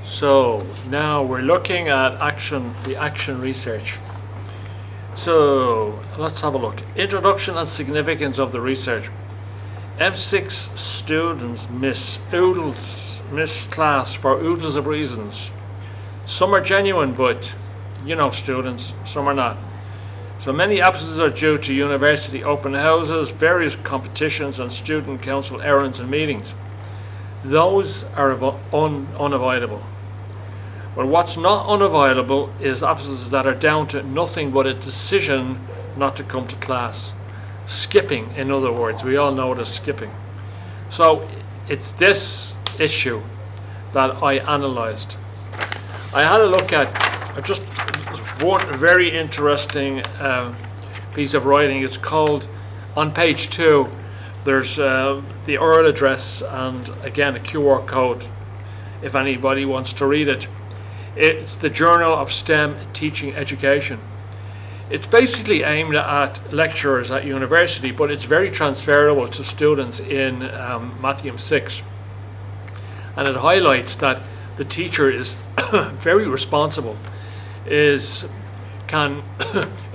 So now we're looking at the action research. So let's have a look. Introduction and significance of the research. M6 students miss class for oodles of reasons. Some are genuine, but students, some are not. So many absences are due to university open houses, various competitions and student council errands and meetings. Those are unavoidable. But what's not unavoidable is absences that are down to nothing but a decision not to come to class. Skipping, in other words. We all know what is skipping. So it's this issue that I analysed. I had a look at just one very interesting piece of writing. It's called, on page 2, there's the URL address and again a QR code if anybody wants to read it. It's the Journal of STEM Teaching Education. It's basically aimed at lecturers at university, but it's very transferable to students in Matthew 6. And it highlights that the teacher is very responsible. It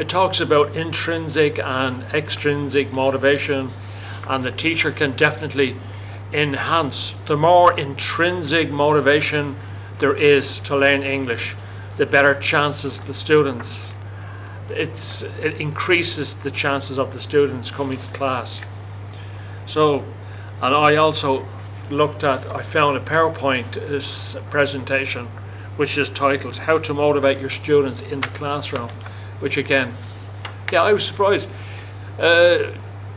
talks about intrinsic and extrinsic motivation, and the teacher can definitely enhance. The more intrinsic motivation there is to learn English, the better chances the students. It increases the chances of the students coming to class. So, and I also I found a PowerPoint presentation which is titled How to Motivate Your Students in the Classroom, which again, I was surprised.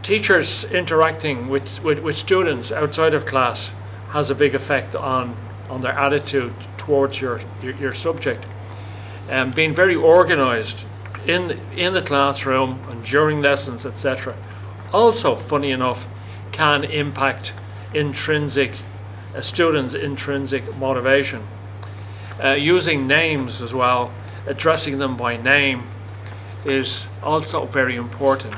Teachers interacting with students outside of class has a big effect on their attitude towards your subject. And being very organised in the classroom and during lessons, etc. Also, funny enough, can impact a student's intrinsic motivation. Using names as well, addressing them by name, is also very important.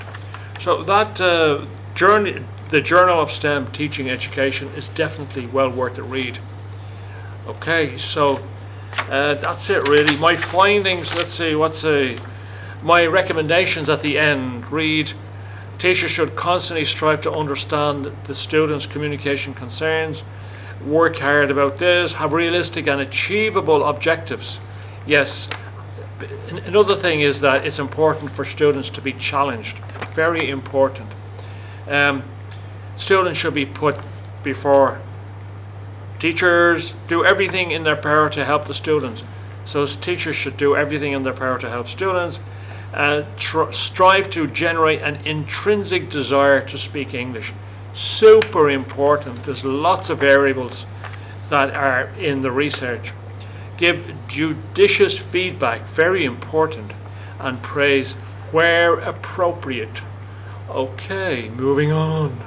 So that the Journal of STEM Teaching Education is definitely well worth a read. Okay, so that's it really. My findings, let's see, my recommendations at the end read: teachers should constantly strive to understand the students' communication concerns, work hard about this, have realistic and achievable objectives. Yes, another thing is that it's important for students to be challenged. Very important. Students should be put before teachers. Do everything in their power to help the students. So teachers should do everything in their power to help students. Strive to generate an intrinsic desire to speak English. Super important. There's lots of variables that are in the research. Give judicious feedback, very important, and praise where appropriate. Okay, moving on.